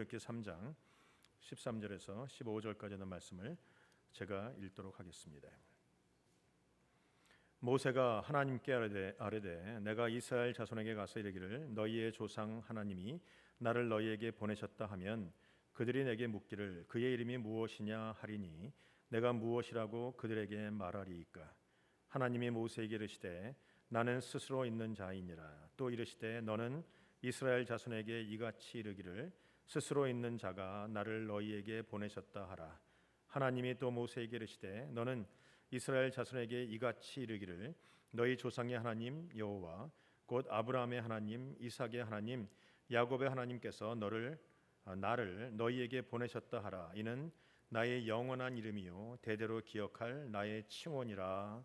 출애굽기 3장 13절에서 15절까지 있는 말씀을 제가 읽도록 하겠습니다. 모세가 하나님께 아뢰되 내가 이스라엘 자손에게 가서 이르기를 너희의 조상 하나님이 나를 너희에게 보내셨다 하면 그들이 내게 묻기를 그의 이름이 무엇이냐 하리니 내가 무엇이라고 그들에게 말하리이까. 하나님이 모세에게 이르시되 나는 스스로 있는 자이니라. 또 이르시되 너는 이스라엘 자손에게 이같이 이르기를 스스로 있는 자가 나를 너희에게 보내셨다 하라. 하나님이 또 모세에게 이르시되 너는 이스라엘 자손에게 이같이 이르기를 너희 조상의 하나님 여호와 곧 아브라함의 하나님 이삭의 하나님 야곱의 하나님께서 나를 너희에게 보내셨다 하라. 이는 나의 영원한 이름이요 대대로 기억할 나의 칭원이라.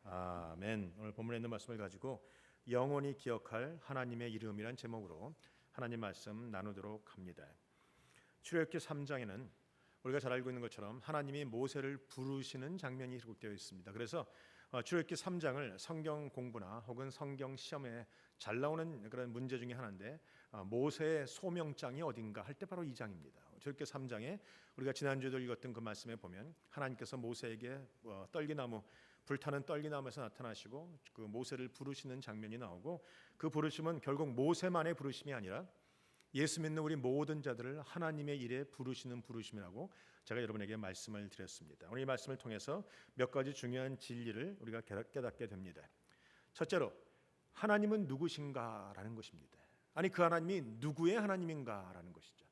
아멘. 오늘 본문에 있는 말씀을 가지고 영원히 기억할 하나님의 이름이란 제목으로 하나님 말씀 나누도록 합니다. 출애굽기 3장에는 우리가 잘 알고 있는 것처럼 하나님이 모세를 부르시는 장면이 기록되어 있습니다. 그래서 출애굽기 3장을 성경 공부나 혹은 성경 시험에 잘 나오는 그런 문제 중에 하나인데 모세의 소명장이 어딘가 할 때 바로 이 장입니다. 출애굽기 3장에 우리가 지난주에도 읽었던 그 말씀에 보면 하나님께서 모세에게 불타는 떨기나무에서 나타나시고 그 모세를 부르시는 장면이 나오고 그 부르심은 결국 모세만의 부르심이 아니라 예수 믿는 우리 모든 자들을 하나님의 일에 부르시는 부르심이라고 제가 여러분에게 말씀을 드렸습니다. 오늘 이 말씀을 통해서 몇 가지 중요한 진리를 우리가 깨닫게 됩니다. 첫째로 하나님은 누구신가라는 것입니다. 아니 그 하나님이 누구의 하나님인가라는 것이죠.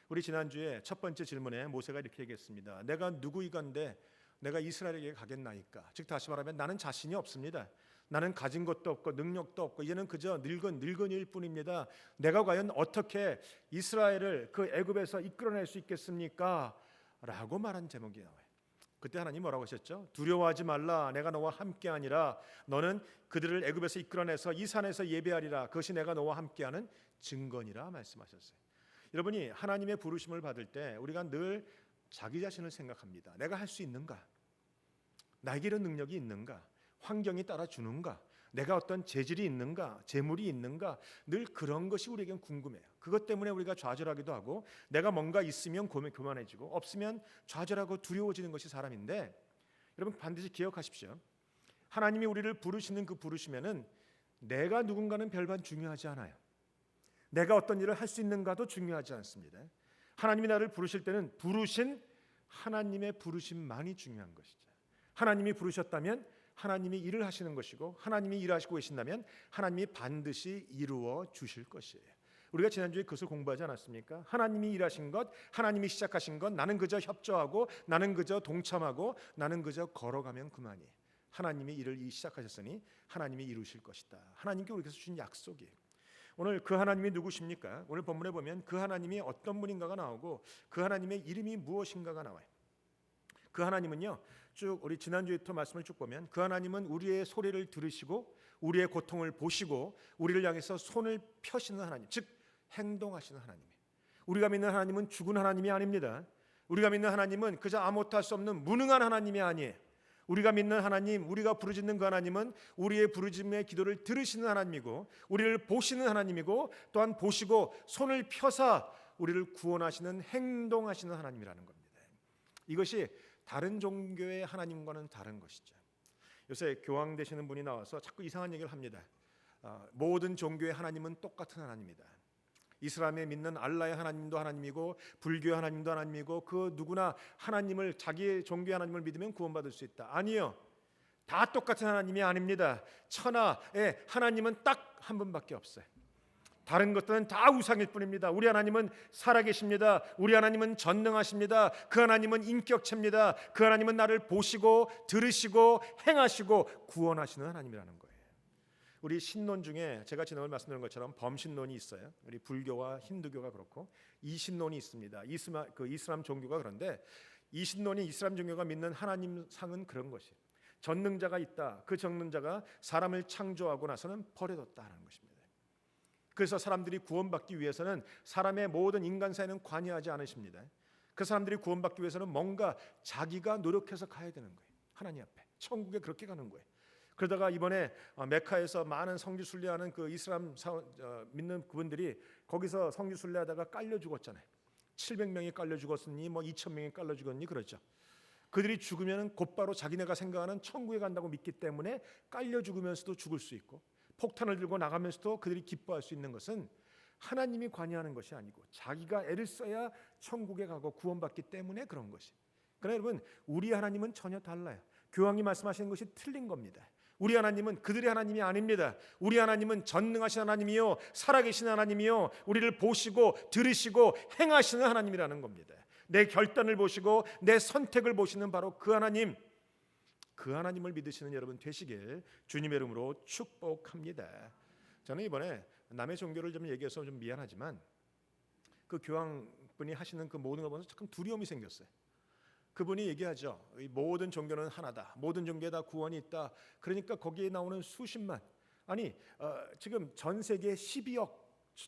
우리 지난주에 첫 번째 질문에 모세가 이렇게 얘기했습니다. 내가 누구이건대 내가 이스라엘에게 가겠나이까. 즉 다시 말하면 나는 자신이 없습니다. 나는 가진 것도 없고 능력도 없고 이제는 그저 늙은이일 뿐입니다. 내가 과연 어떻게 이스라엘을 그 애굽에서 이끌어낼 수 있겠습니까? 라고 말한 제목이 나와요. 그때 하나님 뭐라고 하셨죠? 두려워하지 말라. 내가 너와 함께하니라. 너는 그들을 애굽에서 이끌어내서 이 산에서 예배하리라. 그것이 내가 너와 함께하는 증거니라 말씀하셨어요. 여러분이 하나님의 부르심을 받을 때 우리가 늘 자기 자신을 생각합니다. 내가 할 수 있는가? 나에게 이런 능력이 있는가? 환경이 따라주는가? 내가 어떤 재질이 있는가? 재물이 있는가? 늘 그런 것이 우리에겐 궁금해요. 그것 때문에 우리가 좌절하기도 하고 내가 뭔가 있으면 교만해지고 없으면 좌절하고 두려워지는 것이 사람인데 여러분 반드시 기억하십시오. 하나님이 우리를 부르시는 그 부르시면은 내가 누군가는 별반 중요하지 않아요. 내가 어떤 일을 할 수 있는가도 중요하지 않습니다. 하나님이 나를 부르실 때는 부르신 하나님의 부르심만이 중요한 것이죠. 하나님이 부르셨다면 하나님이 일을 하시는 것이고 하나님이 일하시고 계신다면 하나님이 반드시 이루어 주실 것이에요. 우리가 지난주에 그것을 공부하지 않았습니까? 하나님이 일하신 것, 하나님이 시작하신 것 나는 그저 협조하고 나는 그저 동참하고 나는 그저 걸어가면 그만이에요. 하나님이 일을 시작하셨으니 하나님이 이루실 것이다. 하나님께 우리께서 주신 약속이에요. 오늘 그 하나님이 누구십니까? 오늘 본문에 보면 그 하나님이 어떤 분인가가 나오고 그 하나님의 이름이 무엇인가가 나와요. 그 하나님은요, 쭉 우리 지난주에부터 말씀을 쭉 보면 그 하나님은 우리의 소리를 들으시고 우리의 고통을 보시고 우리를 향해서 손을 펴시는 하나님, 즉 행동하시는 하나님이에요. 우리가 믿는 하나님은 죽은 하나님이 아닙니다. 우리가 믿는 하나님은 그저 아무것도 할 수 없는 무능한 하나님이 아니에요. 우리가 믿는 하나님, 우리가 부르짖는 그 하나님은 우리의 부르짖음의 기도를 들으시는 하나님이고 우리를 보시는 하나님이고 또한 보시고 손을 펴사 우리를 구원하시는 행동하시는 하나님이라는 겁니다. 이것이 다른 종교의 하나님과는 다른 것이죠. 요새 교황 되시는 분이 나와서 자꾸 이상한 얘기를 합니다. 모든 종교의 하나님은 똑같은 하나님이다. 이슬람에 믿는 알라의 하나님도 하나님이고 불교의 하나님도 하나님이고 그 누구나 하나님을 자기의 종교의 하나님을 믿으면 구원받을 수 있다. 아니요. 다 똑같은 하나님이 아닙니다. 천하의 하나님은 딱 한 분밖에 없어요. 다른 것들은 다 우상일 뿐입니다. 우리 하나님은 살아계십니다. 우리 하나님은 전능하십니다. 그 하나님은 인격체입니다. 그 하나님은 나를 보시고 들으시고 행하시고 구원하시는 하나님이라는 거예요. 우리 신론 중에 제가 지난번에 말씀드린 것처럼 범신론이 있어요. 우리 불교와 힌두교가 그렇고 이신론이 있습니다. 이슬람 종교가 그런데 이신론이 이슬람 종교가 믿는 하나님 상은 그런 것이에요. 전능자가 있다. 그 전능자가 사람을 창조하고 나서는 버려뒀다는 것입니다. 그래서 사람들이 구원받기 위해서는 사람의 모든 인간 사회는 관여하지 않으십니다. 그 사람들이 구원받기 위해서는 뭔가 자기가 노력해서 가야 되는 거예요. 하나님 앞에 천국에 그렇게 가는 거예요. 그러다가 이번에 메카에서 많은 성지 순례하는 그 이슬람 믿는 그분들이 거기서 성지 순례하다가 깔려 죽었잖아요. 700명이 깔려 죽었으니 뭐 2000명이 깔려 죽었니 그러죠. 그들이 죽으면 곧바로 자기네가 생각하는 천국에 간다고 믿기 때문에 깔려 죽으면서도 죽을 수 있고, 폭탄을 들고 나가면서도 그들이 기뻐할 수 있는 것은 하나님이 관여하는 것이 아니고 자기가 애를 써야 천국에 가고 구원받기 때문에 그런 것이. 그러나 여러분, 우리 하나님은 전혀 달라요. 교황이 말씀하시는 것이 틀린 겁니다. 우리 하나님은 그들의 하나님이 아닙니다. 우리 하나님은 전능하신 하나님이요, 살아계신 하나님이요, 우리를 보시고 들으시고 행하시는 하나님이라는 겁니다. 내 결단을 보시고 내 선택을 보시는 바로 그 하나님, 그 하나님을 믿으시는 여러분 되시길 주님의 이름으로 축복합니다. 저는 이번에 남의 종교를 좀 얘기해서 좀 미안하지만 그 교황분이 하시는 그 모든 걸 보면서 참 두려움이 생겼어요. 그분이 얘기하죠. 이 모든 종교는 하나다. 모든 종교에 다 구원이 있다. 그러니까 거기에 나오는 수십만, 아니 지금 전 세계에 12억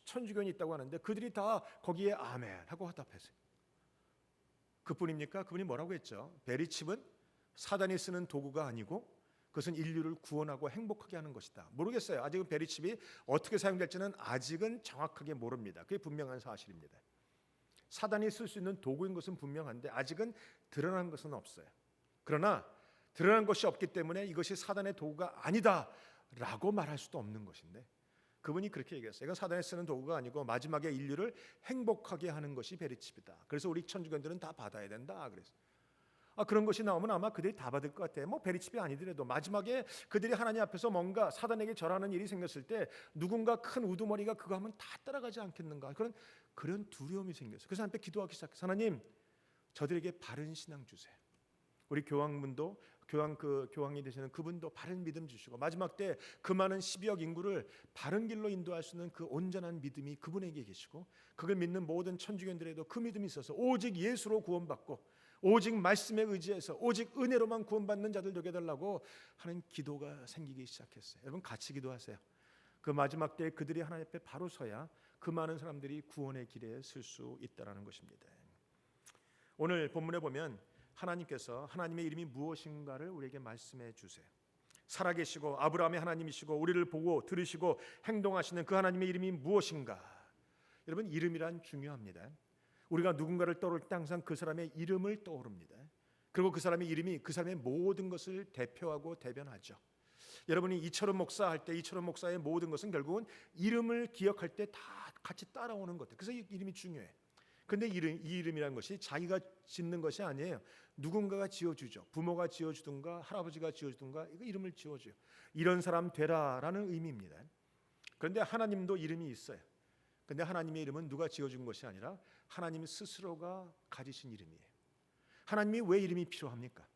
천주교인이 있다고 하는데 그들이 다 거기에 아멘 하고 화답했어요. 그뿐입니까? 그분이 뭐라고 했죠? 베리칩은 사단이 쓰는 도구가 아니고 그것은 인류를 구원하고 행복하게 하는 것이다. 모르겠어요. 아직은 베리칩이 어떻게 사용될지는 아직은 정확하게 모릅니다. 그게 분명한 사실입니다. 사단이 쓸 수 있는 도구인 것은 분명한데 아직은 드러난 것은 없어요. 그러나 드러난 것이 없기 때문에 이것이 사단의 도구가 아니다라고 말할 수도 없는 것인데, 그분이 그렇게 얘기했어요. 이건 사단이 쓰는 도구가 아니고 마지막에 인류를 행복하게 하는 것이 베리칩이다. 그래서 우리 천주교인들은 다 받아야 된다. 그래서 그런 것이 나오면 아마 그들이 다 받을 것 같아요. 뭐 베리칩이 아니더라도 마지막에 그들이 하나님 앞에서 뭔가 사단에게 절하는 일이 생겼을 때 누군가 큰 우두머리가 그거 하면 다 따라가지 않겠는가, 그런 두려움이 생겼어요. 그래서 하나님 앞에 기도하기 시작해서 하나님, 저들에게 바른 신앙 주세요. 우리 교황분도 교황이 되시는 그분도 바른 믿음 주시고, 마지막 때 그 많은 12억 인구를 바른 길로 인도할 수 있는 그 온전한 믿음이 그분에게 계시고, 그걸 믿는 모든 천주교인들에도 그 믿음이 있어서 오직 예수로 구원받고 오직 말씀에 의지해서 오직 은혜로만 구원받는 자들 되게 해달라고 하는 기도가 생기기 시작했어요. 여러분 같이 기도하세요. 그 마지막 때에 그들이 하나님 앞에 바로 서야 그 많은 사람들이 구원의 길에 설 수 있다라는 것입니다. 오늘 본문에 보면 하나님께서 하나님의 이름이 무엇인가를 우리에게 말씀해 주세요. 살아계시고 아브라함의 하나님이시고 우리를 보고 들으시고 행동하시는 그 하나님의 이름이 무엇인가? 여러분, 이름이란 중요합니다. 우리가 누군가를 떠오를 때 항상 그 사람의 이름을 떠오릅니다. 그리고 그 사람의 이름이 그 사람의 모든 것을 대표하고 대변하죠. 여러분이 이철원 목사 할 때 이철원 목사의 모든 것은 결국은 이름을 기억할 때 다 같이 따라오는 것. 그래서 이 이름이 중요해. 근데 이 이름이라는 것이 자기가 짓는 것이 아니에요. 누군가가 지어주죠. 부모가 지어주든가 할아버지가 지어주든가 이거 이름을 지어줘요. 이런 사람 되라라는 의미입니다. 그런데 하나님도 이름이 있어요. 근데 하나님의 이름은 누가 지어준 것이 아니라 하나님 스스로가 가지신 이름이에요. 하나님이 왜 이름이 필요합니까?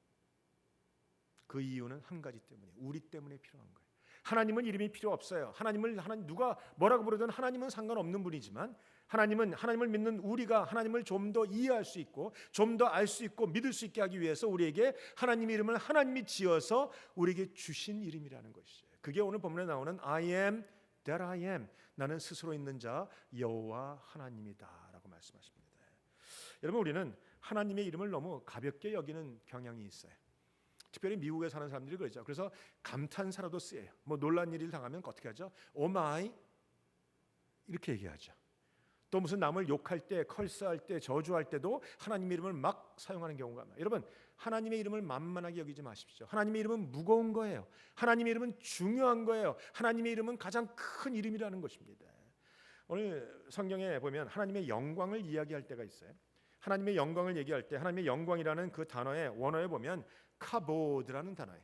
그 이유는 한 가지 때문에, 우리 때문에 필요한 거예요. 하나님은 이름이 필요 없어요. 하나님 누가 뭐라고 부르든 하나님은 상관없는 분이지만, 하나님을 믿는 우리가 하나님을 좀 더 이해할 수 있고 좀 더 알 수 있고 믿을 수 있게 하기 위해서 우리에게 하나님의 이름을 하나님이 지어서 우리에게 주신 이름이라는 것이죠. 그게 오늘 본문에 나오는 I am that I am, 나는 스스로 있는 자 여호와 하나님이다라고 말씀하십니다. 여러분, 우리는 하나님의 이름을 너무 가볍게 여기는 경향이 있어요. 특별히 미국에 사는 사람들이 그러죠. 그래서 감탄사로도 쓰여요. 뭐 놀란 일을 당하면 어떻게 하죠? 오 마이 이렇게 얘기하죠. 또 무슨 남을 욕할 때, 컬스할 때, 저주할 때도 하나님의 이름을 막 사용하는 경우가 많아요. 여러분, 하나님의 이름을 만만하게 여기지 마십시오. 하나님의 이름은 무거운 거예요. 하나님의 이름은 중요한 거예요. 하나님의 이름은 가장 큰 이름이라는 것입니다. 오늘 성경에 보면 하나님의 영광을 이야기할 때가 있어요. 하나님의 영광을 얘기할 때 하나님의 영광이라는 그 단어의 원어에 보면 카보드라는 단어예요.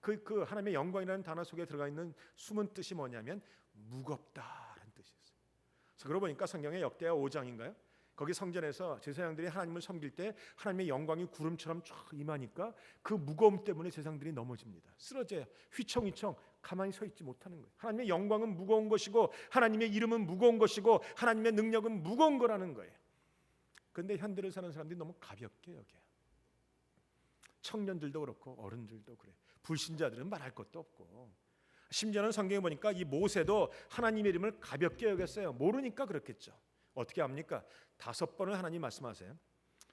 그 하나님의 영광이라는 단어 속에 들어가 있는 숨은 뜻이 뭐냐면 무겁다라는 뜻이었어요. 그래서 그러고 보니까 성경의 역대하 5장인가요? 거기 성전에서 제사장들이 하나님을 섬길 때 하나님의 영광이 구름처럼 쫙 임하니까 그 무거움 때문에 제사장들이 넘어집니다. 쓰러져요. 휘청휘청 가만히 서 있지 못하는 거예요. 하나님의 영광은 무거운 것이고 하나님의 이름은 무거운 것이고 하나님의 능력은 무거운 거라는 거예요. 그런데 현대를 사는 사람들이 너무 가볍게 여겨요. 청년들도 그렇고 어른들도 그래. 불신자들은 말할 것도 없고, 심지어는 성경에 보니까 이 모세도 하나님의 이름을 가볍게 여겼어요. 모르니까 그렇겠죠. 어떻게 합니까? 5번을 하나님 말씀하세요.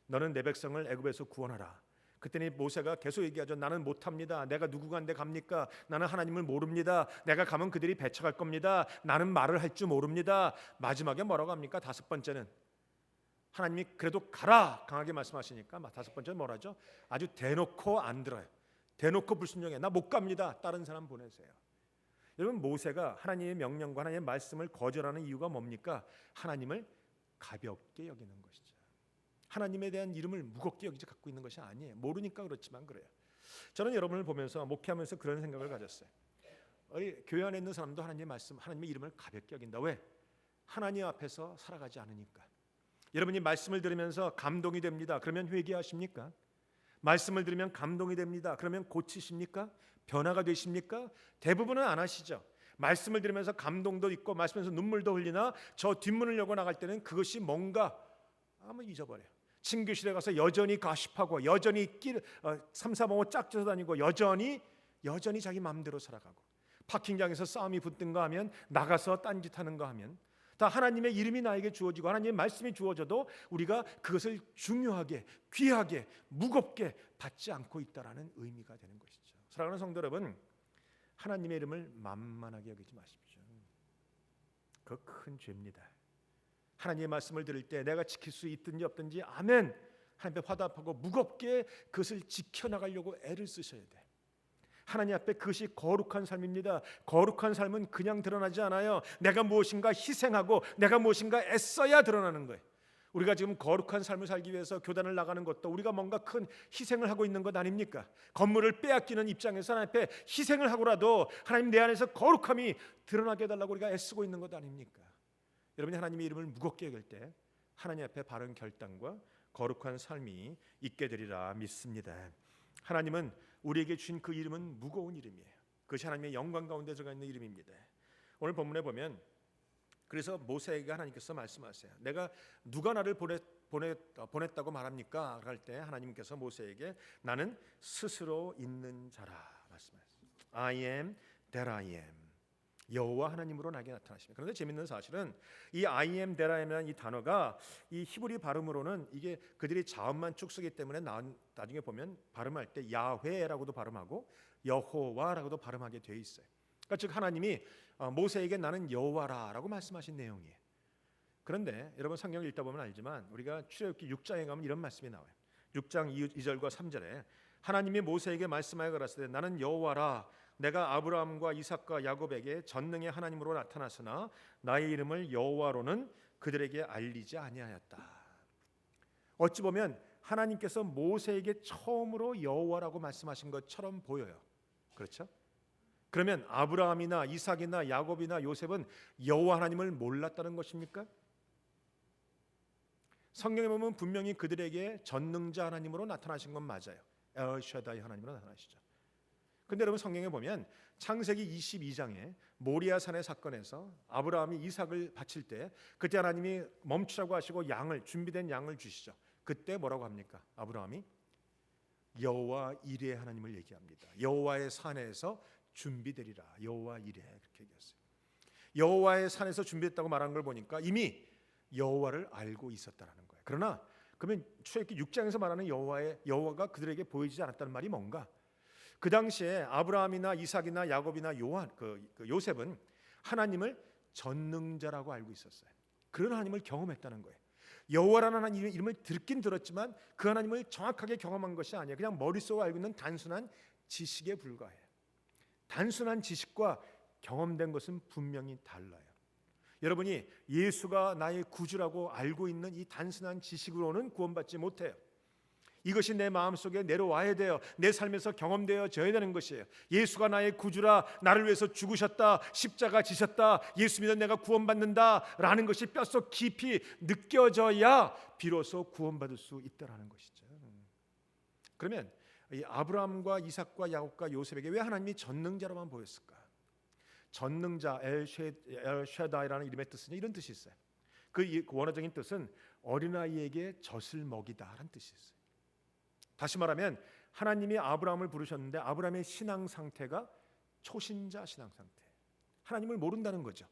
너는 내 백성을 애굽에서 구원하라. 그때는 모세가 계속 얘기하죠. 나는 못합니다. 내가 누구간데 갑니까? 나는 하나님을 모릅니다. 내가 가면 그들이 배척할 겁니다. 나는 말을 할 줄 모릅니다. 마지막에 뭐라고 합니까? 5번째는 하나님이 그래도 가라 강하게 말씀하시니까 다섯 번째 뭐라죠? 아주 대놓고 안 들어요. 대놓고 불순종해. 나 못 갑니다. 다른 사람 보내세요. 여러분, 모세가 하나님의 명령과 하나님의 말씀을 거절하는 이유가 뭡니까? 하나님을 가볍게 여기는 것이죠. 하나님에 대한 이름을 무겁게 여기지 갖고 있는 것이 아니에요. 모르니까 그렇지만 그래요. 저는 여러분을 보면서 목회하면서 그런 생각을 가졌어요. 교회 안에 있는 사람도 하나님의 말씀, 하나님의 이름을 가볍게 여긴다. 왜? 하나님 앞에서 살아가지 않으니까. 여러분이 말씀을 들으면서 감동이 됩니다. 그러면 회개하십니까? 말씀을 들으면 감동이 됩니다. 그러면 고치십니까? 변화가 되십니까? 대부분은 안 하시죠. 말씀을 들으면서 감동도 있고 말씀에서 눈물도 흘리나 저 뒷문을 열고 나갈 때는 그것이 뭔가 아무 잊어버려요. 친교실에 가서 여전히 가십하고 여전히 3, 4, 5 짝져서 다니고 여전히 자기 마음대로 살아가고 파킹장에서 싸움이 붙든가 하면 나가서 딴짓하는가 하면 다 하나님의 이름이 나에게 주어지고 하나님의 말씀이 주어져도 우리가 그것을 중요하게 귀하게 무겁게 받지 않고 있다라는 의미가 되는 것이죠. 사랑하는 성도 여러분, 하나님의 이름을 만만하게 여기지 마십시오. 그 큰 죄입니다. 하나님의 말씀을 들을 때 내가 지킬 수 있든지 없든지 아멘 하나님 앞에 화답하고 무겁게 그것을 지켜나가려고 애를 쓰셔야 돼. 하나님 앞에 그것이 거룩한 삶입니다. 거룩한 삶은 그냥 드러나지 않아요. 내가 무엇인가 희생하고 내가 무엇인가 애써야 드러나는 거예요. 우리가 지금 거룩한 삶을 살기 위해서 교단을 나가는 것도 우리가 뭔가 큰 희생을 하고 있는 것 아닙니까? 건물을 빼앗기는 입장에서 하나님 앞에 희생을 하고라도 하나님 내 안에서 거룩함이 드러나게 해달라고 우리가 애쓰고 있는 것 아닙니까? 여러분이 하나님의 이름을 무겁게 여길 때 하나님 앞에 바른 결단과 거룩한 삶이 있게 되리라 믿습니다. 하나님은 우리에게 주신 그 이름은 무거운 이름이에요. 그것이 하나님의 영광 가운데 들어가 있는 이름입니다. 오늘 본문에 보면 그래서 모세에게 하나님께서 말씀하세요. 내가 누가 나를 보냈다고 말합니까? 할 때 하나님께서 모세에게 나는 스스로 있는 자라 말씀하셨어요. I am that I am. 여호와 하나님으로 나에게 나타나십니다. 그런데 재밌는 사실은 이 I am that I am이라는 이 단어가 이 히브리 발음으로는 이게 그들이 자음만 쭉 쓰기 때문에 나중에 보면 발음할 때 야훼라고도 발음하고 여호와라고도 발음하게 돼 있어요. 그러니까 즉 하나님이 모세에게 나는 여호와라라고 말씀하신 내용이에요. 그런데 여러분 성경을 읽다 보면 알지만 우리가 출애굽기 6장에 가면 이런 말씀이 나와요. 6장 2절과 3절에 하나님이 모세에게 말씀하여 가라사대 나는 여호와라 내가 아브라함과 이삭과 야곱에게 전능의 하나님으로 나타났으나 나의 이름을 여호와로는 그들에게 알리지 아니하였다. 어찌 보면 하나님께서 모세에게 처음으로 여호와라고 말씀하신 것처럼 보여요. 그렇죠? 그러면 아브라함이나 이삭이나 야곱이나 요셉은 여호와 하나님을 몰랐다는 것입니까? 성경에 보면 분명히 그들에게 전능자 하나님으로 나타나신 건 맞아요. 엘샤다이 하나님으로 나타나시죠. 근데 여러분 성경에 보면 창세기 22장에 모리아산의 사건에서 아브라함이 이삭을 바칠 때 그때 하나님이 멈추라고 하시고 준비된 양을 주시죠. 그때 뭐라고 합니까? 아브라함이 여호와 이레 하나님을 얘기합니다. 여호와의 산에서 준비되리라. 여호와 이레 그렇게 얘기했어요. 여호와의 산에서 준비했다고 말한 걸 보니까 이미 여호와를 알고 있었다라는 거예요. 그러나 그러면 출애굽기 6장에서 말하는 여호와가 그들에게 보이지 않았다는 말이 뭔가? 그 당시에 아브라함이나 이삭이나 야곱이나 요셉은 하나님을 전능자라고 알고 있었어요. 그런 하나님을 경험했다는 거예요. 여호와라는 하나님의 이름을 듣긴 들었지만 그 하나님을 정확하게 경험한 것이 아니에요. 그냥 머릿속으로 알고 있는 단순한 지식에 불과해요. 단순한 지식과 경험된 것은 분명히 달라요. 여러분이 예수가 나의 구주라고 알고 있는 이 단순한 지식으로는 구원받지 못해요. 이것이 내 마음속에 내려와야 돼요. 내 삶에서 경험되어져야 되는 것이에요. 예수가 나의 구주라, 나를 위해서 죽으셨다, 십자가 지셨다, 예수 믿어 내가 구원받는다라는 것이 뼛속 깊이 느껴져야 비로소 구원받을 수 있다라는 것이죠. 그러면 이 아브라함과 이삭과 야곱과 요셉에게 왜 하나님이 전능자로만 보였을까? 전능자 엘샤다이라는 이름의 뜻은 이런 뜻이 있어요. 그 원어적인 뜻은 어린아이에게 젖을 먹이다라는 뜻이 있어요. 다시 말하면 하나님이 아브라함을 부르셨는데 아브라함의 신앙 상태가 초신자 신앙 상태. 하나님을 모른다는 거죠.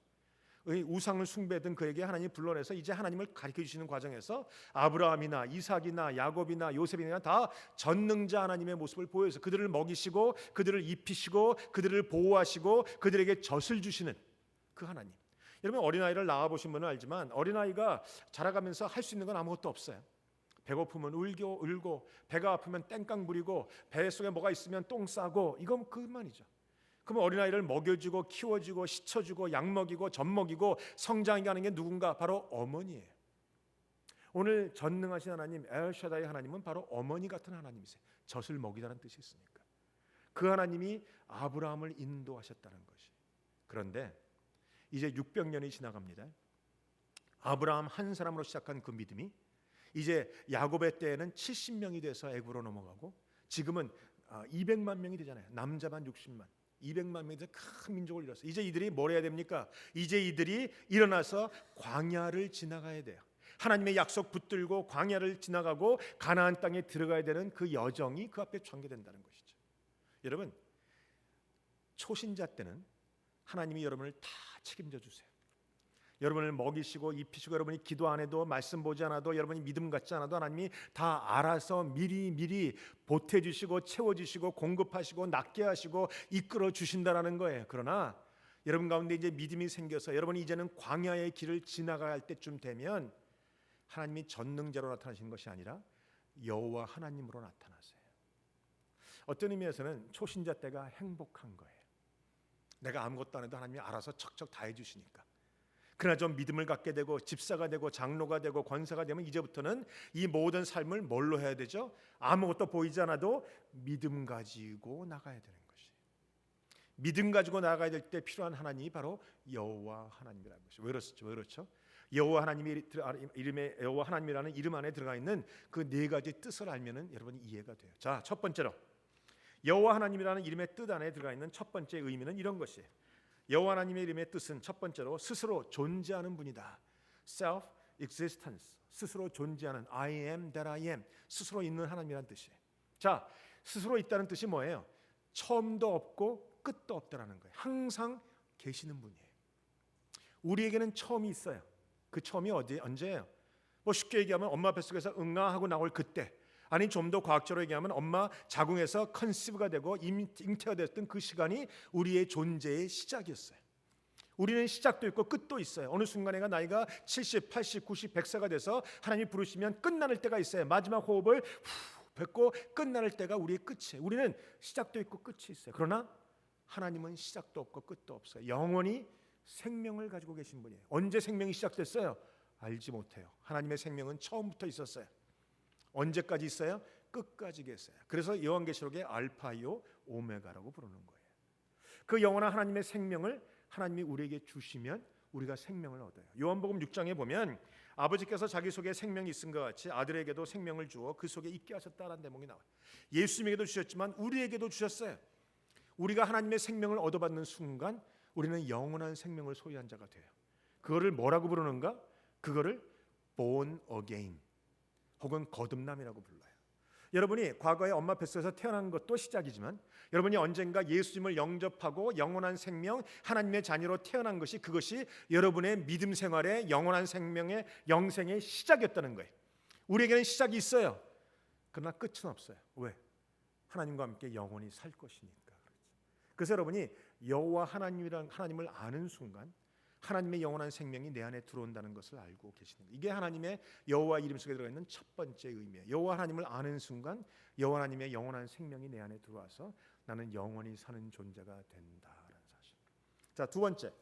우상을 숭배했던 그에게 하나님이 불러내서 이제 하나님을 가르쳐 주시는 과정에서 아브라함이나 이삭이나 야곱이나 요셉이나 다 전능자 하나님의 모습을 보여서 그들을 먹이시고 그들을 입히시고 그들을 보호하시고 그들에게 젖을 주시는 그 하나님. 여러분 어린아이를 낳아보신 분은 알지만 어린아이가 자라가면서 할 수 있는 건 아무것도 없어요. 배고프면 울고 배가 아프면 땡깡 부리고 배 속에 뭐가 있으면 똥 싸고 이건 그만이죠. 그러면 어린아이를 먹여주고 키워주고 씻어주고 약 먹이고 젖 먹이고 성장하게 하는 게 누군가? 바로 어머니예요. 오늘 전능하신 하나님 엘샤다이 하나님은 바로 어머니 같은 하나님이세요. 젖을 먹이다는 뜻이 있으니까. 그 하나님이 아브라함을 인도하셨다는 것이. 그런데 이제 600년이 지나갑니다. 아브라함 한 사람으로 시작한 그 믿음이 이제 야곱의 때에는 70명이 돼서 애굽으로 넘어가고 지금은 200만 명이 되잖아요. 남자만 60만, 200만 명이 돼서 큰 민족을 이뤘어요. 이제 이들이 뭘 해야 됩니까? 이제 이들이 일어나서 광야를 지나가야 돼요. 하나님의 약속 붙들고 광야를 지나가고 가나안 땅에 들어가야 되는 그 여정이 그 앞에 전개된다는 것이죠. 여러분, 초신자 때는 하나님이 여러분을 다 책임져 주세요. 여러분을 먹이시고 입히시고 여러분이 기도 안 해도 말씀 보지 않아도 여러분이 믿음 갖지 않아도 하나님이 다 알아서 미리 보태주시고 채워주시고 공급하시고 낫게 하시고 이끌어 주신다라는 거예요. 그러나 여러분 가운데 이제 믿음이 생겨서 여러분이 이제는 광야의 길을 지나갈 때쯤 되면 하나님이 전능자로 나타나시는 것이 아니라 여호와 하나님으로 나타나세요. 어떤 의미에서는 초신자 때가 행복한 거예요. 내가 아무것도 안 해도 하나님이 알아서 척척 다 해주시니까. 그러나 좀 믿음을 갖게 되고 집사가 되고 장로가 되고 권사가 되면 이제부터는 이 모든 삶을 뭘로 해야 되죠? 아무것도 보이지 않아도 믿음 가지고 나가야 되는 것이. 믿음 가지고 나가야 될 때 필요한 하나님이 바로 여호와 하나님이라는 것이. 왜 그렇죠? 여호와 하나님의 이름에 여호와 하나님이라는 이름 안에 들어가 있는 그 네 가지 뜻을 알면은 여러분이 이해가 돼요. 자, 첫 번째로 여호와 하나님이라는 이름의 뜻 안에 들어가 있는 첫 번째 의미는 이런 것이에요. 여호와 하나님의 이름의 뜻은 첫 번째로 스스로 존재하는 분이다. self existence. 스스로 존재하는 I am that I am. 스스로 있는 하나님이라는 뜻이에요. 자, 스스로 있다는 뜻이 뭐예요? 처음도 없고 끝도 없다라는 거예요. 항상 계시는 분이에요. 우리에게는 처음이 있어요. 그 처음이 언제예요? 뭐 쉽게 얘기하면 엄마 뱃속에서 응아하고 나올 그때. 아니 좀 더 과학적으로 얘기하면 엄마 자궁에서 컨시브가 되고 잉태가 됐던 그 시간이 우리의 존재의 시작이었어요. 우리는 시작도 있고 끝도 있어요. 어느 순간에가 나이가 70, 80, 90, 100세가 돼서 하나님이 부르시면 끝나는 때가 있어요. 마지막 호흡을 뱉고 끝나는 때가 우리의 끝이에요. 우리는 시작도 있고 끝이 있어요. 그러나 하나님은 시작도 없고 끝도 없어요. 영원히 생명을 가지고 계신 분이에요. 언제 생명이 시작됐어요? 알지 못해요. 하나님의 생명은 처음부터 있었어요. 언제까지 있어요? 끝까지 계세요. 그래서 요한계시록의 알파요 오메가라고 부르는 거예요. 그 영원한 하나님의 생명을 하나님이 우리에게 주시면 우리가 생명을 얻어요. 요한복음 6장에 보면 아버지께서 자기 속에 생명이 있은 것 같이 아들에게도 생명을 주어 그 속에 있게 하셨다라는 대목이 나와요. 예수님에게도 주셨지만 우리에게도 주셨어요. 우리가 하나님의 생명을 얻어받는 순간 우리는 영원한 생명을 소유한 자가 돼요. 그거를 뭐라고 부르는가? 그거를 born again 혹은 거듭남이라고 불러요. 여러분이 과거에 엄마 뱃속에서 태어난 것도 시작이지만 여러분이 언젠가 예수님을 영접하고 영원한 생명 하나님의 자녀로 태어난 것이 그것이 여러분의 믿음 생활의 영원한 생명의 영생의 시작이었다는 거예요. 우리에게는 시작이 있어요. 그러나 끝은 없어요. 왜? 하나님과 함께 영원히 살 것이니까. 그래서 여러분이 여호와 하나님이란 하나님을 아는 순간 하나님의 영원한 생명이 내 안에 들어온다는 것을 알고 계시는 거예요. 이게 하나님의 여호와 이름 속에 들어가 있는 첫 번째 의미예요. 여호와 하나님을 아는 순간 여호와 하나님의 영원한 생명이 내 안에 들어와서 나는 영원히 사는 존재가 된다라는 사실. 자, 두 번째.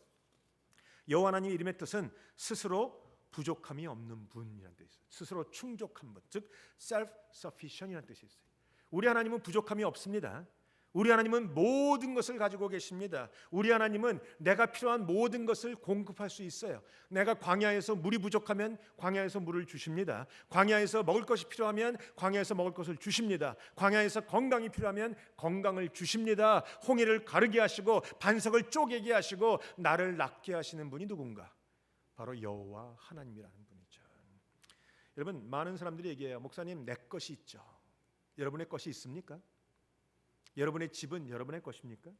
여호와 하나님 이름의 뜻은 스스로 부족함이 없는 분이라는 뜻이 있어요. 스스로 충족한 분, 즉 self-sufficient이라는 뜻이 있어요. 우리 하나님은 부족함이 없습니다. 우리 하나님은 모든 것을 가지고 계십니다. 우리 하나님은 내가 필요한 모든 것을 공급할 수 있어요. 내가 광야에서 물이 부족하면 광야에서 물을 주십니다. 광야에서 먹을 것이 필요하면 광야에서 먹을 것을 주십니다. 광야에서 건강이 필요하면 건강을 주십니다. 홍해를 가르게 하시고 반석을 쪼개게 하시고 나를 낫게 하시는 분이 누군가? 바로 여호와 하나님이라는 분이죠. 여러분, 많은 사람들이 얘기해요. 목사님, 내 것이 있죠. 여러분의 것이 있습니까? 여러분의 집은 여러분의 것입니까?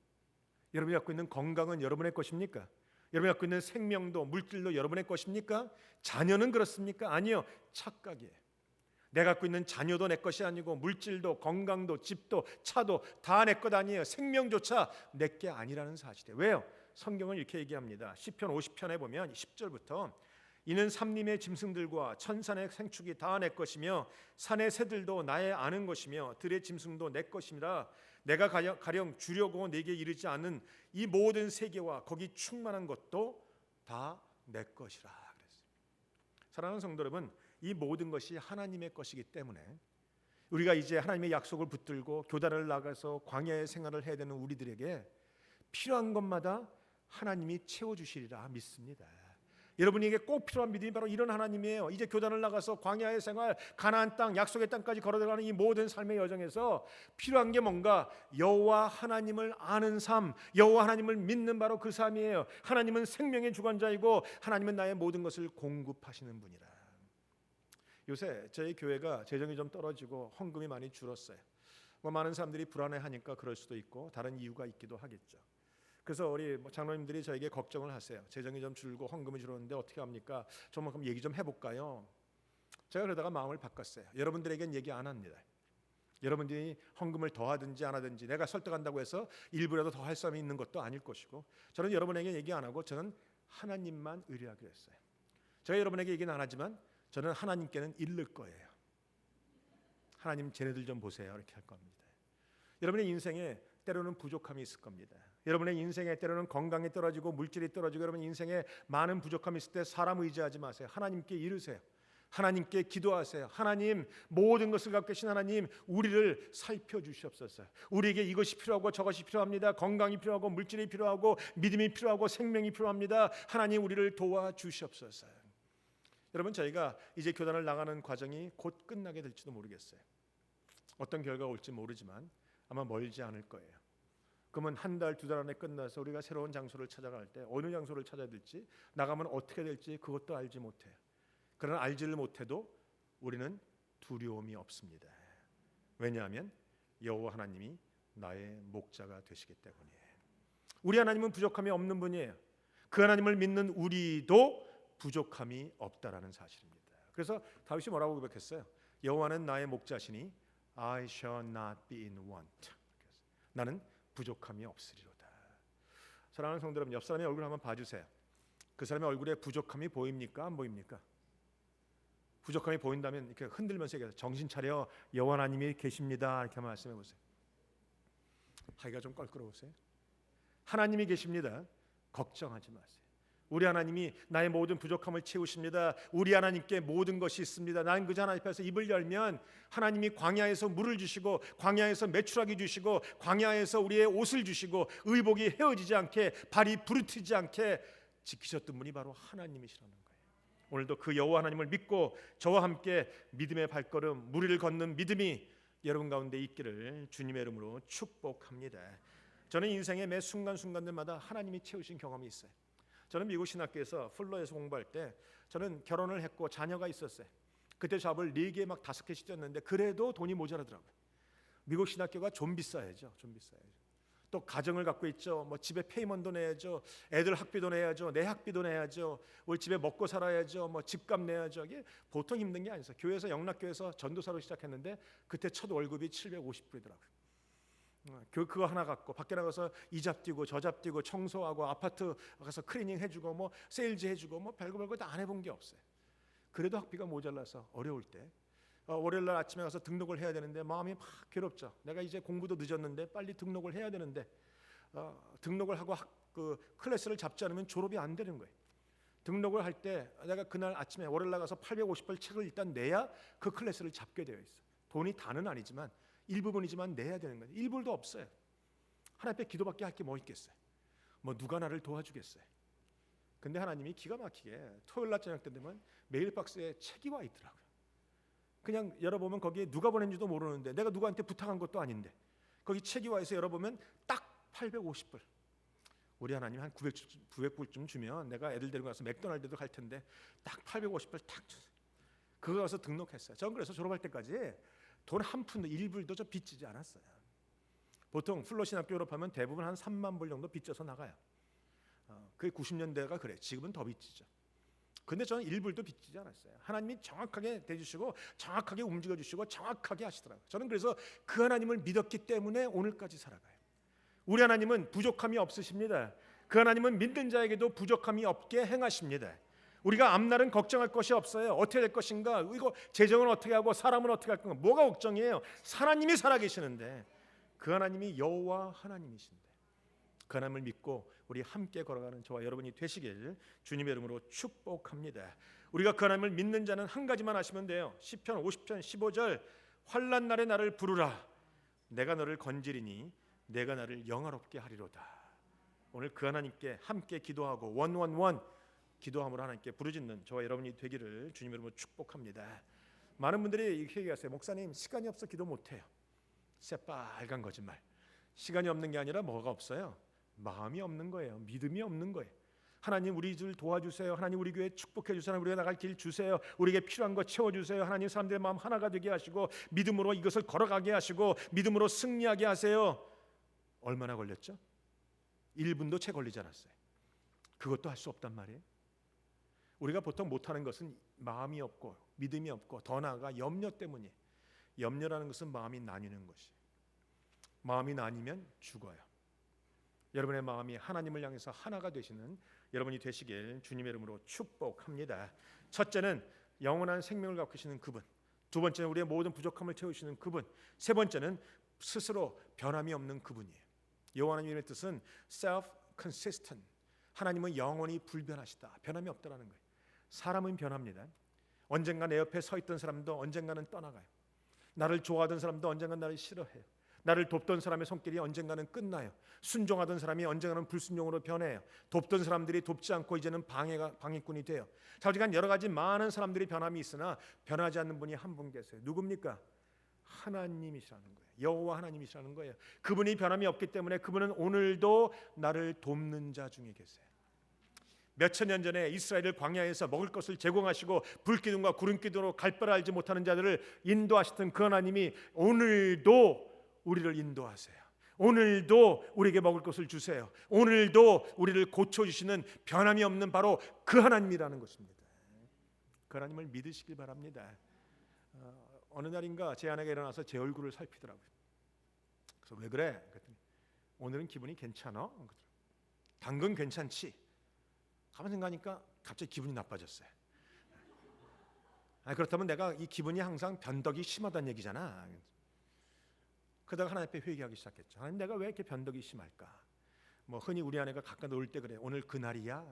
여러분이 갖고 있는 건강은 여러분의 것입니까? 여러분이 갖고 있는 생명도 물질도 여러분의 것입니까? 자녀는 그렇습니까? 아니요, 착각이에요. 내가 갖고 있는 자녀도 내 것이 아니고 물질도 건강도 집도 차도 다 내 것 아니에요. 생명조차 내 게 아니라는 사실이에요. 왜요? 성경은 이렇게 얘기합니다. 시편 50편에 보면 10절부터 이는 삼림의 짐승들과 천산의 생축이 다 내 것이며 산의 새들도 나의 아는 것이며 들의 짐승도 내 것이니라. 내가 가령 주려고 내게 이르지 않은 이 모든 세계와 거기 충만한 것도 다 내 것이라 그랬어요. 사랑하는 성도 여러분, 이 모든 것이 하나님의 것이기 때문에 우리가 이제 하나님의 약속을 붙들고 교단을 나가서 광야의 생활을 해야 되는 우리들에게 필요한 것마다 하나님이 채워주시리라 믿습니다. 여러분에게 꼭 필요한 믿음이 바로 이런 하나님이에요. 이제 교단을 나가서 광야의 생활, 가나안 땅, 약속의 땅까지 걸어들어가는 이 모든 삶의 여정에서 필요한 게 뭔가? 여호와 하나님을 아는 삶, 여호와 하나님을 믿는 바로 그 삶이에요. 하나님은 생명의 주관자이고 하나님은 나의 모든 것을 공급하시는 분이라. 요새 저희 교회가 재정이 좀 떨어지고 헌금이 많이 줄었어요. 많은 사람들이 불안해하니까 그럴 수도 있고 다른 이유가 있기도 하겠죠. 그래서 우리 장로님들이 저에게 걱정을 하세요. 재정이 좀 줄고 헌금이 줄었는데 어떻게 합니까? 조금 얘기 좀 해볼까요? 제가 그러다가 마음을 바꿨어요. 여러분들에겐 얘기 안 합니다. 여러분들이 헌금을 더 하든지 안 하든지 내가 설득한다고 해서 일부라도 더 할 사람이 있는 것도 아닐 것이고, 저는 여러분에게 얘기 안 하고 저는 하나님만 의뢰하기로 했어요. 제가 여러분에게 얘기는 안 하지만 저는 하나님께는 이를 거예요. 하나님 쟤네들 좀 보세요. 이렇게 할 겁니다. 여러분의 인생에 때로는 부족함이 있을 겁니다. 여러분의 인생에 때로는 건강이 떨어지고 물질이 떨어지고 여러분 인생에 많은 부족함이 있을 때 사람 의지하지 마세요. 하나님께 이르세요. 하나님께 기도하세요. 하나님, 모든 것을 갖고 계신 하나님, 우리를 살펴주시옵소서. 우리에게 이것이 필요하고 저것이 필요합니다. 건강이 필요하고 물질이 필요하고 믿음이 필요하고 생명이 필요합니다. 하나님, 우리를 도와주시옵소서. 여러분, 저희가 이제 교단을 나가는 과정이 곧 끝나게 될지도 모르겠어요. 어떤 결과가 올지 모르지만 아마 멀지 않을 거예요. 그러면 한 달, 두 달 안에 끝나서 우리가 새로운 장소를 찾아갈 때 어느 장소를 찾아야 될지, 나가면 어떻게 될지 그것도 알지 못해요. 그러나 알지를 못해도 우리는 두려움이 없습니다. 왜냐하면 여호와 하나님이 나의 목자가 되시기 때문이에요. 우리 하나님은 부족함이 없는 분이에요. 그 하나님을 믿는 우리도 부족함이 없다라는 사실입니다. 그래서 다윗이 뭐라고 고백했어요? 여호와는 나의 목자시니 I shall not be in want. 나는 부족함이 없으리로다. 사랑하는 성도 여러분, 옆 사람의 얼굴 한번 봐주세요. 그 사람의 얼굴에 부족함이 보입니까? 안 보입니까? 부족함이 보인다면 이렇게 흔들면서 얘기해서 정신 차려, 여호와 하나님이 계십니다. 이렇게 말씀해 보세요. 하기가 좀 껄끄러우세요? 하나님이 계십니다. 걱정하지 마세요. 우리 하나님이 나의 모든 부족함을 채우십니다. 우리 하나님께 모든 것이 있습니다. 나는 그저 하나님 앞에서 입을 열면 하나님이 광야에서 물을 주시고 광야에서 메추라기 주시고 광야에서 우리의 옷을 주시고 의복이 헤어지지 않게 발이 부르트지 않게 지키셨던 분이 바로 하나님이시라는 거예요. 오늘도 그 여호와 하나님을 믿고 저와 함께 믿음의 발걸음, 무리를 걷는 믿음이 여러분 가운데 있기를 주님의 이름으로 축복합니다. 저는 인생의 매 순간순간들마다 하나님이 채우신 경험이 있어요. 저는 미국 신학교에서 플러에서 공부할 때 저는 결혼을 했고 자녀가 있었어요. 그때 잡을 4개 막 5개씩 쪘는데 그래도 돈이 모자라더라고요. 미국 신학교가 좀 비싸야죠. 좀 비싸야죠. 또 가정을 갖고 있죠. 뭐 집에 페이먼도 내야죠. 애들 학비도 내야죠. 내 학비도 내야죠. 우리 집에 먹고 살아야죠. 뭐 집값 내야죠. 이게 보통 힘든 게 아니었어요. 교회에서 영락교회에서 전도사로 시작했는데 그때 첫 월급이 750불이더라고요. 그거 하나 갖고 밖에 나가서 이 잡뛰고 저 잡뛰고 청소하고 아파트 가서 클리닝 해주고 뭐 세일즈 해주고 뭐 별거 다 안 해본 게 없어요. 그래도 학비가 모자라서 어려울 때 월요일날 아침에 가서 등록을 해야 되는데 마음이 막 괴롭죠. 내가 이제 공부도 늦었는데 빨리 등록을 해야 되는데 등록을 하고 그 클래스를 잡지 않으면 졸업이 안 되는 거예요. 등록을 할 때 내가 그날 아침에 월요일 나가서 850불 책을 일단 내야 그 클래스를 잡게 되어 있어. 돈이 다는 아니지만 일부분이지만 내야 되는 거예요. 1불도 없어요. 하나님 앞에 기도밖에 할 게 뭐 있겠어요. 뭐 누가 나를 도와주겠어요. 근데 하나님이 기가 막히게 토요일 날 저녁 때 되면 메일 박스에 책이 와 있더라고요. 그냥 열어보면 거기에 누가 보낸지도 모르는데 내가 누구한테 부탁한 것도 아닌데 거기 책이 와 있어 열어보면 딱 850불. 우리 하나님 한 900불쯤 주면 내가 애들 데리고 가서 맥도날드도 갈 텐데 딱 850불 딱 주세요. 그거 가서 등록했어요. 저는 그래서 졸업할 때까지 돈 한 푼도 1불도 저 빚지지 않았어요. 보통 플러신학교 졸업하면 대부분 한 3만 불 정도 빚져서 나가요. 그게 90년대가 그래. 지금은 더 빚지죠. 근데 저는 1불도 빚지지 않았어요. 하나님이 정확하게 대주시고 정확하게 움직여주시고 정확하게 하시더라고요. 저는 그래서 그 하나님을 믿었기 때문에 오늘까지 살아가요. 우리 하나님은 부족함이 없으십니다. 그 하나님은 믿는 자에게도 부족함이 없게 행하십니다. 우리가 앞날은 걱정할 것이 없어요. 어떻게 될 것인가? 이거 재정은 어떻게 하고 사람은 어떻게 할 건가? 뭐가 걱정이에요? 하나님이 살아계시는데, 그 하나님이 여호와 하나님이신데, 그 하나님을 믿고 우리 함께 걸어가는 저와 여러분이 되시길 주님의 이름으로 축복합니다. 우리가 그 하나님을 믿는 자는 한 가지만 하시면 돼요. 시편 50편 15절, 환난 날에 나를 부르라. 내가 너를 건지리니 내가 나를 영화롭게 하리로다. 오늘 그 하나님께 함께 기도하고 원원원 기도함으로 하나님께 부르짖는 저와 여러분이 되기를 주님의 이름으로 축복합니다. 많은 분들이 이렇게 얘기하세요. 목사님, 시간이 없어 기도 못해요. 새빨간 거짓말. 시간이 없는 게 아니라 뭐가 없어요? 마음이 없는 거예요. 믿음이 없는 거예요. 하나님, 우리 줄 도와주세요. 하나님, 우리 교회 축복해 주세요. 우리가 나갈 길 주세요. 우리에게 필요한 거 채워주세요. 하나님, 사람들의 마음 하나가 되게 하시고 믿음으로 이것을 걸어가게 하시고 믿음으로 승리하게 하세요. 얼마나 걸렸죠? 1분도 채 걸리지 않았어요. 그것도 할 수 없단 말이에요. 우리가 보통 못하는 것은 마음이 없고 믿음이 없고 더 나아가 염려 때문이에요. 염려라는 것은 마음이 나뉘는 것이에요. 마음이 나뉘면 죽어요. 여러분의 마음이 하나님을 향해서 하나가 되시는 여러분이 되시길 주님의 이름으로 축복합니다. 첫째는 영원한 생명을 갖고 계시는 그분, 두 번째는 우리의 모든 부족함을 채우시는 그분, 세 번째는 스스로 변함이 없는 그분이에요. 여호와 하나님의 뜻은 self-consistent, 하나님은 영원히 불변하시다, 변함이 없다라는 거예요. 사람은 변합니다. 언젠가 내 옆에 서 있던 사람도 언젠가는 떠나가요. 나를 좋아하던 사람도 언젠가 나를 싫어해요. 나를 돕던 사람의 손길이 언젠가는 끝나요. 순종하던 사람이 언젠가는 불순종으로 변해요. 돕던 사람들이 돕지 않고 이제는 방해꾼이 돼요. 자오지간 여러 가지 많은 사람들이 변함이 있으나 변하지 않는 분이 한 분 계세요. 누굽니까? 하나님이시라는 거예요. 여호와 하나님이시라는 거예요. 그분이 변함이 없기 때문에 그분은 오늘도 나를 돕는 자 중에 계세요. 몇천 년 전에 이스라엘을 광야에서 먹을 것을 제공하시고 불기둥과 구름기둥으로 갈 바를 알지 못하는 자들을 인도하시던 그 하나님이 오늘도 우리를 인도하세요. 오늘도 우리에게 먹을 것을 주세요. 오늘도 우리를 고쳐주시는 변함이 없는 바로 그 하나님이라는 것입니다. 그 하나님을 믿으시길 바랍니다. 어느 날인가 제 아내가 일어나서 제 얼굴을 살피더라고요. 그래서 왜 그래? 그랬더니 오늘은 기분이 괜찮아? 당근 괜찮지? 가만 생각하니까 갑자기 기분이 나빠졌어요. 그렇다면 내가 이 기분이 항상 변덕이 심하다는 얘기잖아. 그러다가 하나님 앞에 회개하기 시작했죠. 하나님, 내가 왜 이렇게 변덕이 심할까? 뭐 흔히 우리 아내가 가끔 놀 때 그래. 오늘 그날이야.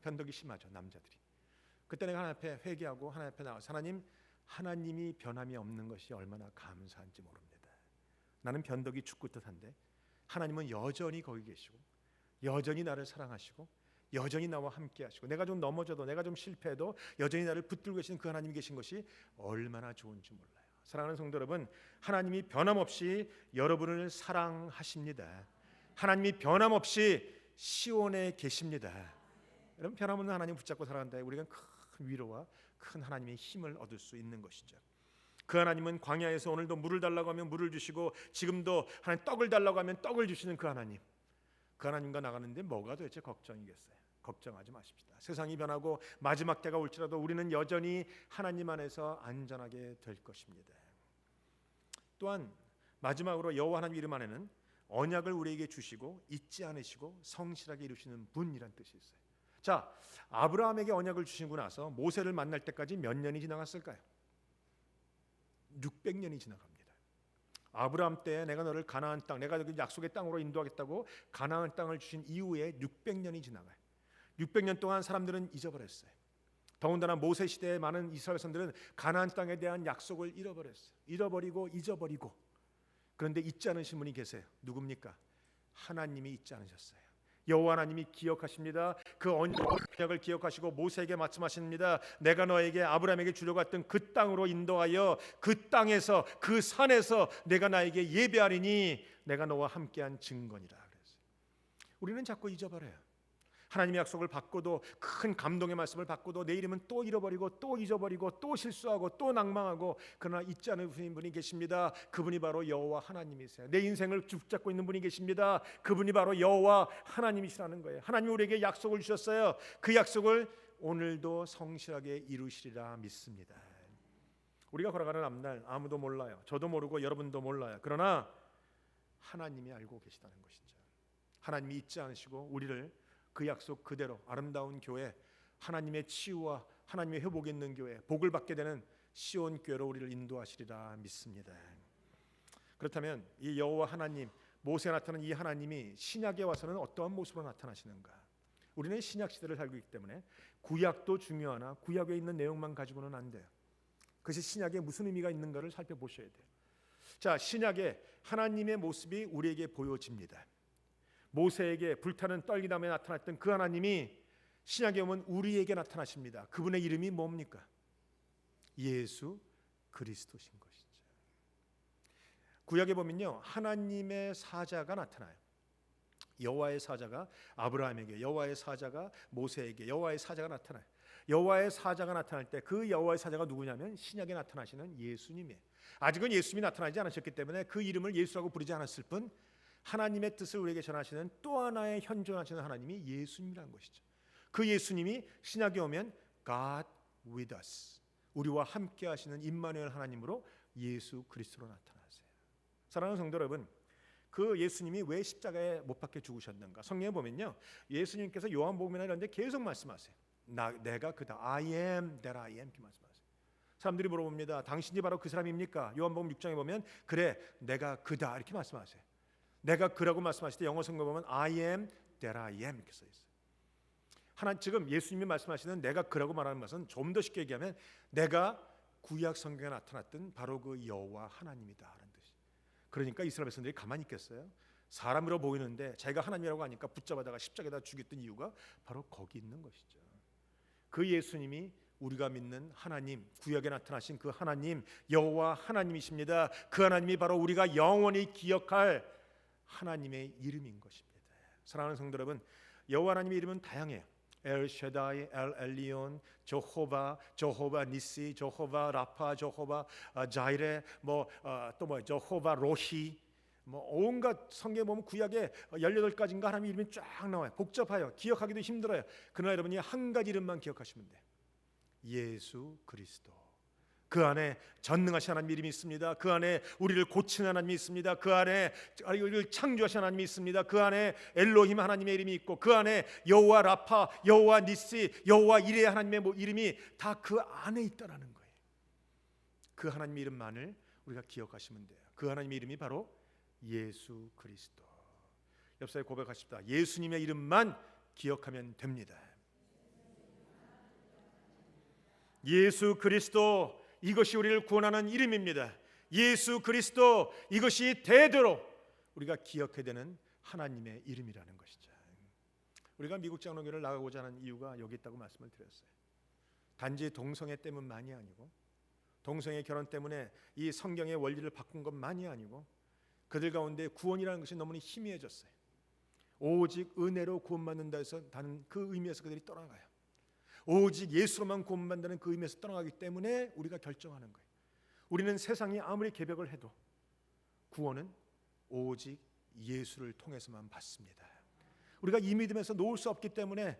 변덕이 심하죠, 남자들이. 그때 내가 하나님 앞에 회개하고 하나님 앞에 나와서 하나님이 변함이 없는 것이 얼마나 감사한지 모릅니다. 나는 변덕이 죽고 뜻한데 하나님은 여전히 거기 계시고 여전히 나를 사랑하시고 여전히 나와 함께 하시고 내가 좀 넘어져도 내가 좀 실패해도 여전히 나를 붙들고 계신 그 하나님이 계신 것이 얼마나 좋은지 몰라요. 사랑하는 성도 여러분, 하나님이 변함없이 여러분을 사랑하십니다. 하나님이 변함없이 시온에 계십니다. 여러분, 변함없는 하나님 붙잡고 살아간다. 우리가 큰 위로와 큰 하나님의 힘을 얻을 수 있는 것이죠. 그 하나님은 광야에서 오늘도 물을 달라고 하면 물을 주시고 지금도 하나님 떡을 달라고 하면 떡을 주시는 그 하나님. 그 하나님과 나가는데 뭐가 도대체 걱정이겠어요? 걱정하지 마십시다. 세상이 변하고 마지막 때가 올지라도 우리는 여전히 하나님 안에서 안전하게 될 것입니다. 또한 마지막으로 여호와 하나님 이름 안에는 언약을 우리에게 주시고 잊지 않으시고 성실하게 이루시는 분이란 뜻이 있어요. 자, 아브라함에게 언약을 주시고 나서 모세를 만날 때까지 몇 년이 지나갔을까요? 600년이 지나갑니다. 아브라함 때 내가 너를 가나안 땅, 내가 약속의 땅으로 인도하겠다고 가나안 땅을 주신 이후에 600년이 지나가요. 600년 동안 사람들은 잊어버렸어요. 더군다나 모세 시대에 많은 이스라엘 사람들은 가나안 땅에 대한 약속을 잃어버렸어요. 잊어버리고. 그런데 잊지 않으신 분이 계세요. 누굽니까? 하나님이 잊지 않으셨어요. 여호와 하나님이 기억하십니다. 그 언약을 기억하시고 모세에게 말씀하십니다. 내가 너에게 아브라함에게 주려고 했던 그 땅으로 인도하여 그 땅에서 그 산에서 내가 나에게 예배하리니 내가 너와 함께한 증거니라. 그랬어요. 우리는 자꾸 잊어버려요. 하나님의 약속을 받고도 큰 감동의 말씀을 받고도 내일이면 또 잃어버리고 또 잊어버리고 또 실수하고 또 낭망하고 그러나 잊지 않으신 분이 계십니다. 그분이 바로 여호와 하나님이세요. 내 인생을 붙잡고 있는 분이 계십니다. 그분이 바로 여호와 하나님이시라는 거예요. 하나님이 우리에게 약속을 주셨어요. 그 약속을 오늘도 성실하게 이루시리라 믿습니다. 우리가 걸어가는 앞날 아무도 몰라요. 저도 모르고 여러분도 몰라요. 그러나 하나님이 알고 계시다는 것이죠. 하나님이 잊지 않으시고 우리를 그 약속 그대로 아름다운 교회, 하나님의 치유와 하나님의 회복이 있는 교회, 복을 받게 되는 시온 교회로 우리를 인도하시리라 믿습니다. 그렇다면 이 여호와 하나님, 모세가 나타난 이 하나님이 신약에 와서는 어떠한 모습으로 나타나시는가? 우리는 신약 시대를 살고 있기 때문에 구약도 중요하나 구약에 있는 내용만 가지고는 안 돼요. 그것이 신약에 무슨 의미가 있는가를 살펴보셔야 돼요. 자, 신약에 하나님의 모습이 우리에게 보여집니다. 모세에게 불타는 떨기나무에 나타났던 그 하나님이 신약에 오면 우리에게 나타나십니다. 그분의 이름이 뭡니까? 예수 그리스도신 것이죠. 구약에 보면요, 하나님의 사자가 나타나요. 여호와의 사자가 아브라함에게, 여호와의 사자가 모세에게, 여호와의 사자가 나타나요. 여호와의 사자가 나타날 때 그 여호와의 사자가 누구냐면 신약에 나타나시는 예수님이에요. 아직은 예수님이 나타나지 않으셨기 때문에 그 이름을 예수라고 부르지 않았을 뿐 하나님의 뜻을 우리에게 전하시는 또 하나의 현존하시는 하나님이 예수님이라는 것이죠. 그 예수님이 신약에 오면 God with us, 우리와 함께 하시는 임마누엘 하나님으로 예수 그리스도로 나타나세요. 사랑하는 성도 여러분, 그 예수님이 왜 십자가에 못 박혀 죽으셨는가? 성경에 보면요, 예수님께서 요한복음이나 이런 데 계속 말씀하세요. 내가 그다, I am that I am, 이렇게 말씀하세요. 사람들이 물어봅니다. 당신이 바로 그 사람입니까? 요한복음 6장에 보면 그래, 내가 그다 이렇게 말씀하세요. 내가 그라고 말씀하실 때 영어 성경 보면 I am that I am 이렇게 써 있어요. 지금 예수님이 말씀하시는 내가 그라고 말하는 것은 좀 더 쉽게 얘기하면 내가 구약 성경에 나타났던 바로 그 여호와 하나님이다라는 뜻이. 그러니까 이스라엘 백성들이 가만히 있겠어요? 사람으로 보이는데 자기가 하나님이라고 하니까 붙잡아다가 십자가에다 죽였던 이유가 바로 거기 있는 것이죠. 그 예수님이 우리가 믿는 하나님, 구약에 나타나신 그 하나님, 여호와 하나님이십니다. 그 하나님이 바로 우리가 영원히 기억할 하나님의 이름인 것입니다. 사랑하는 성도 여러분, 여호와 하나님의 이름은 다양해요. 엘 샤다이, 엘 엘리온, 저호바, 저호바 니시, 저호바 라파, 저호바 자이레, 저호바 로히, 온갖 성경에 보면 구약에 18가지인가 하나님의 이름이 쫙 나와요. 복잡해요. 기억하기도 힘들어요. 그러나 여러분이 한 가지 이름만 기억하시면 돼요. 예수 그리스도. 그 안에 전능하신 하나님 이름이 있습니다. 그 안에 우리를 고치는 하나님이 있습니다. 그 안에 우리를 창조하신 하나님이 있습니다. 그 안에 엘로힘 하나님의 이름이 있고 그 안에 여호와 라파, 여호와 니시, 여호와 이레 하나님의 이름이 다 그 안에 있다라는 거예요. 그 하나님의 이름만을 우리가 기억하시면 돼요. 그 하나님의 이름이 바로 예수 그리스도. 옆사에 고백하십시다. 예수님의 이름만 기억하면 됩니다. 예수 그리스도, 이것이 우리를 구원하는 이름입니다. 예수 그리스도, 이것이 대대로 우리가 기억해야 되는 하나님의 이름이라는 것이죠. 우리가 미국 장로교를 나가고자 하는 이유가 여기 있다고 말씀을 드렸어요. 단지 동성애 때문만이 아니고, 동성애 결혼 때문에 이 성경의 원리를 바꾼 것만이 아니고, 그들 가운데 구원이라는 것이 너무나 희미해졌어요. 오직 은혜로 구원받는다 해서 다른 그 의미에서 그들이 떠나가요. 오직 예수로만 구원받는다는 그 의미에서 떠나가기 때문에 우리가 결정하는 거예요. 우리는 세상이 아무리 개벽을 해도 구원은 오직 예수를 통해서만 받습니다. 우리가 이 믿음에서 놓을 수 없기 때문에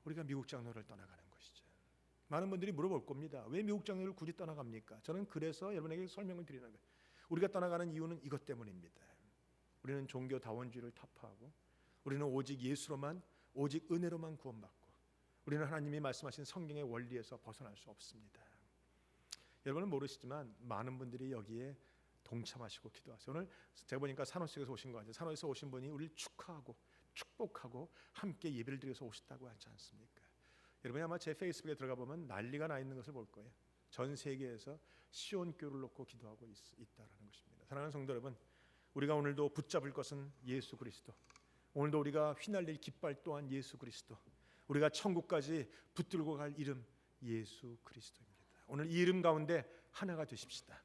우리가 미국 장로를 떠나가는 것이죠. 많은 분들이 물어볼 겁니다. 왜 미국 장로를 굳이 떠나갑니까? 저는 그래서 여러분에게 설명을 드리는 거예요. 우리가 떠나가는 이유는 이것 때문입니다. 우리는 종교 다원주의를 타파하고, 우리는 오직 예수로만, 오직 은혜로만 구원받고, 우리는 하나님이 말씀하신 성경의 원리에서 벗어날 수 없습니다. 여러분은 모르시지만 많은 분들이 여기에 동참하시고 기도하세요. 오늘 제가 보니까 산호에서 오신 거 같아요. 산호에서 오신 분이 우리를 축하하고 축복하고 함께 예배를 드려서 오셨다고 하지 않습니까? 여러분이 아마 제 페이스북에 들어가 보면 난리가 나 있는 것을 볼 거예요. 전 세계에서 시온교를 놓고 기도하고 있다라는 것입니다. 사랑하는 성도 여러분, 우리가 오늘도 붙잡을 것은 예수 그리스도. 오늘도 우리가 휘날릴 깃발 또한 예수 그리스도. 우리가 천국까지 붙들고 갈 이름 예수 그리스도입니다. 오늘 이 이름 가운데 하나가 되십시다.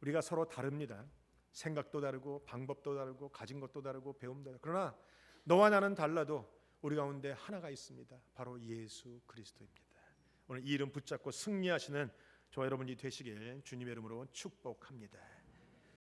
우리가 서로 다릅니다. 생각도 다르고 방법도 다르고 가진 것도 다르고 배움도 다르고, 그러나 너와 나는 달라도 우리 가운데 하나가 있습니다. 바로 예수 그리스도입니다. 오늘 이 이름 붙잡고 승리하시는 저와 여러분이 되시길 주님의 이름으로 축복합니다.